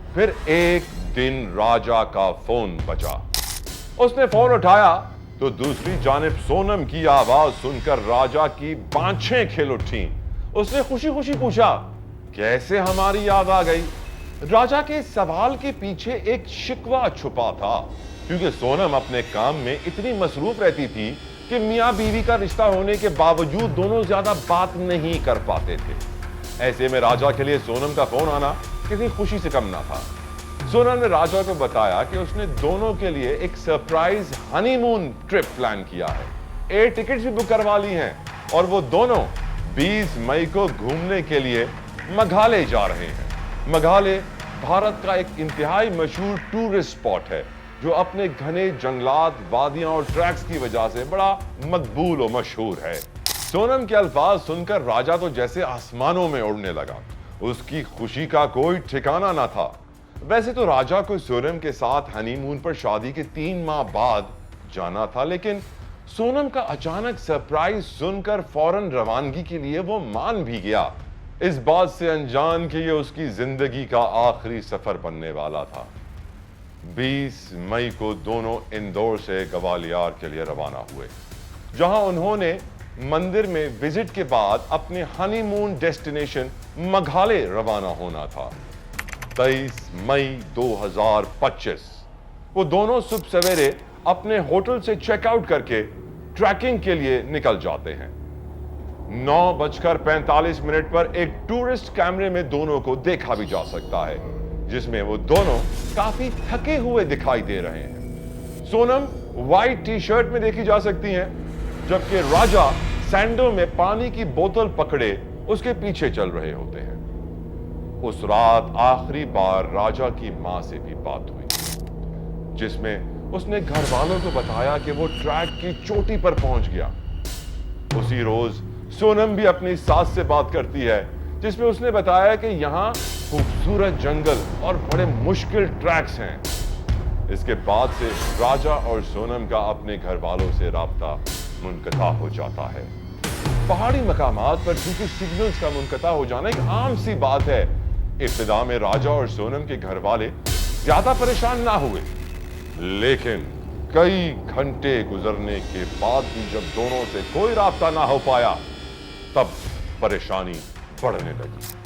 फिर एक दिन राजा का फोन बजा। उसने फोन उठाया तो दूसरी जानिब सोनम की आवाज सुनकर राजा की बाँछें खिल उठी। उसने खुशी खुशी पूछा, कैसे हमारी याद आ गई? राजा के सवाल के पीछे एक शिकवा छुपा था, क्योंकि सोनम अपने काम में इतनी मसरूफ रहती थी कि मियां बीवी का रिश्ता होने के बावजूद दोनों ज्यादा बात नहीं कर पाते थे। ऐसे में राजा के लिए सोनम का फोन आना किसी खुशी से कम ना था। सोनम ने राजा को बताया कि उसने दोनों के लिए एक सरप्राइज हनीमून ट्रिप प्लान किया है। एयर टिकट्स भी बुक करवा ली हैं और वो दोनों 20 मई को घूमने के लिए मेघालय जा रहे हैं। मेघालय भारत का एक इंतहाई मशहूर टूरिस्ट स्पॉट है, जो अपने घने जंगलात, वादियां और ट्रैक्स की वजह से बड़ा मकबूल और मशहूर है। सोनम के अल्फाज सुनकर राजा तो जैसे आसमानों में उड़ने लगा। उसकी खुशी का कोई ठिकाना ना था। वैसे तो राजा को सोनम के साथ हनीमून पर शादी के 3 माह बाद जाना था, लेकिन सोनम का अचानक सरप्राइज सुनकर फौरन रवानगी के लिए वो मान भी गया, इस बात से अनजान कि ये उसकी जिंदगी का आखिरी सफर बनने वाला था। 20 मई को दोनों इंदौर से ग्वालियर के लिए रवाना हुए, जहां उन्होंने मंदिर में विजिट के बाद अपने हनीमून डेस्टिनेशन मेघालय रवाना होना था। 23 मई 2025 वो दोनों सुबह सवेरे अपने होटल से चेकआउट करके ट्रैकिंग के लिए निकल जाते हैं। 9:45 पर एक टूरिस्ट कैमरे में दोनों को देखा भी जा सकता है, जिसमें वो दोनों काफी थके हुए दिखाई दे रहे हैं। सोनम व्हाइट टी शर्ट में देखी जा सकती हैं, जबकि राजा सैंडो में पानी की बोतल पकड़े उसके पीछे चल रहे होते हैं। उस रात आखिरी बार राजा की मां से भी बात हुई, जिसमें उसने घर वालों को बताया कि वो ट्रैक की चोटी पर पहुंच गया। उसी रोज सोनम भी अपनी सास से बात करती है, जिसमें उसने बताया कि यहाँ खूबसूरत जंगल और बड़े मुश्किल ट्रैक्स हैं। इसके बाद से राजा और सोनम का अपने घर वालों से राब्ता मुनक़ता हो जाता है। पहाड़ी मकामात पर चूंकि सिग्नल्स का मुनक़ता हो जाना एक आम सी बात है, इब्तिदा में राजा और सोनम के घर वाले ज्यादा परेशान ना हुए, लेकिन कई घंटे गुजरने के बाद भी जब दोनों से कोई राब्ता ना हो पाया, तब परेशानी बढ़ने लगी।